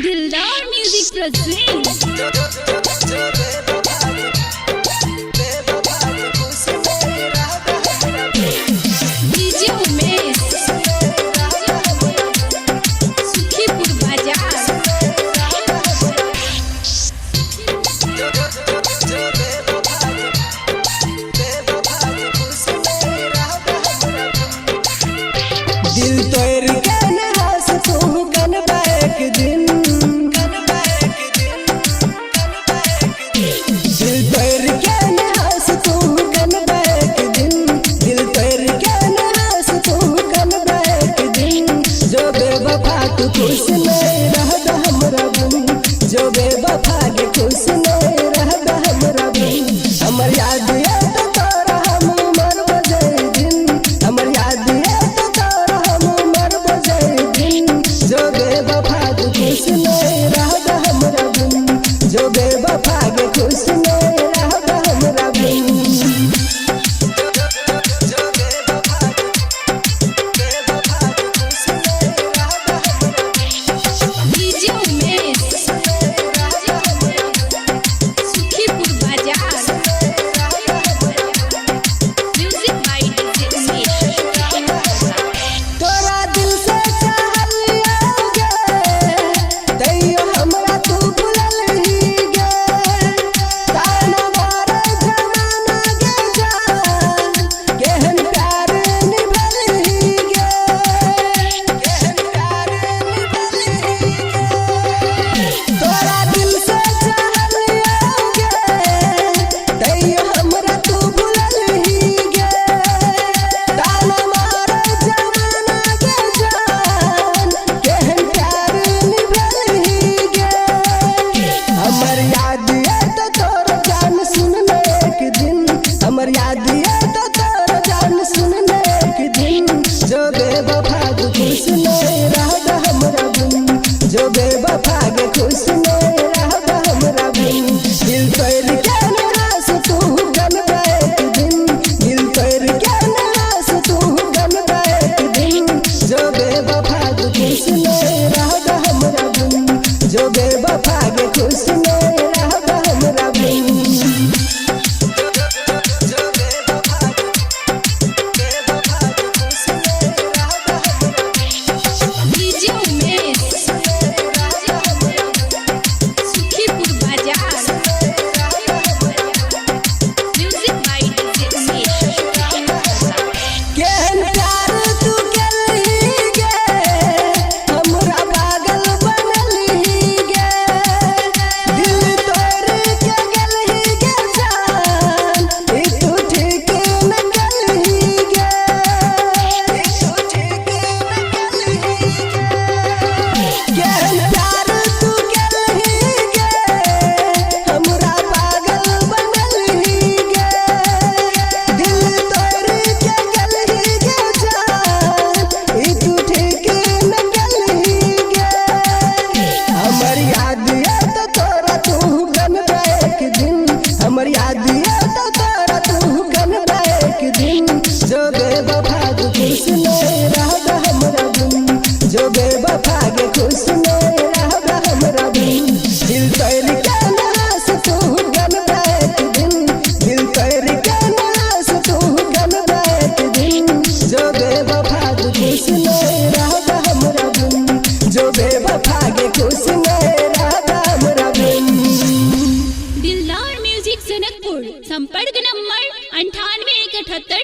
दिलदार music present DJ Umesh Sukhipur बाजार। दिल तोड़ के नहास तू कनबा एक दिन, दिल तोड़ के नहास तू कनबा एक दिन, दिल तोड़ के नहास तू कनबा एक दिन। जो बेवफा तू खुश नहीं रहता हमरा बिन, जो बेवफा के खुश नहीं रहता हमरा बिन। हमर याद है तो तोरा हम मर बजे दिन, हमर याद है तो तोरा हम मर बजे दिन। जो बेवफा के खुश नहीं रहता हमरा बिन, जो बेवफा के खुश नहीं रहता हमरा बिन। डीजे उमेश सुखीपुर बाजार। Music by DJ Umesh. तोरा दिल से चाहलियोगे तैयो हमरा तू भुललही गे। ताना मारे जमाना के जान, केहन प्यार निभलही गे, केहन प्यार निभलही गे। तोरा दिल से चाहलियोगे तैयो हमरा तू भुललही गे। ताना मारे जमाना के जान, केहन प्यार निभलही गे। हमर याद है तो तोर जान सुन ले एक दिन, हमर याद है तो तोर जान सुन ले एक दिन। जो बेवफा के खुश नहीं रहता हमरा बिन, जो बेवफा के खुश नहीं रहता हमरा बिन। दिल तोड़ के नहास तू कनबा एक दिन, दिल तोड़ के नहास तू कनबा एक दिन। जो बेवफा के खुश नहीं रहता हमरा बिन, जो बेवफा के खुश नहीं रहता हमरा बिन। डीजे उमेश सुखीपुर बाजार। Music by DJ Umesh. केहन प्यार तू केलही गे, हमरा पागल बनलही गे। दिल तोड़ के गेलही गे जान, ई तू ठीक न केलही गे, ई तू ठीक न केलही गे। केहन प्यार तू केलही गे, हमरा पागल बनलही गे। दिल तोड़ के गेलही गे जान, ई तू ठीक न केलही गे। हमर याद है तो तोरा तू कनबा एक दिन, हमर याद है तो तोरा तू कनबा एक दिन। जो बेवफा के खुश नहीं रहता हमरा बिन, जो बेवफा के खुश नहीं रहता हमरा बिन। दिल तोड़ के नहास तू कनबा एक दिन, दिल तोड़ के नहास तू कनबा एक दिन। जो बेवफा के खुश नहीं रहता हमरा बिन, जो बेवफा के खुश नहीं रहता हमरा बिन। दिलदार म्यूजिक जनकपुर। संपर्क नंबर 98 71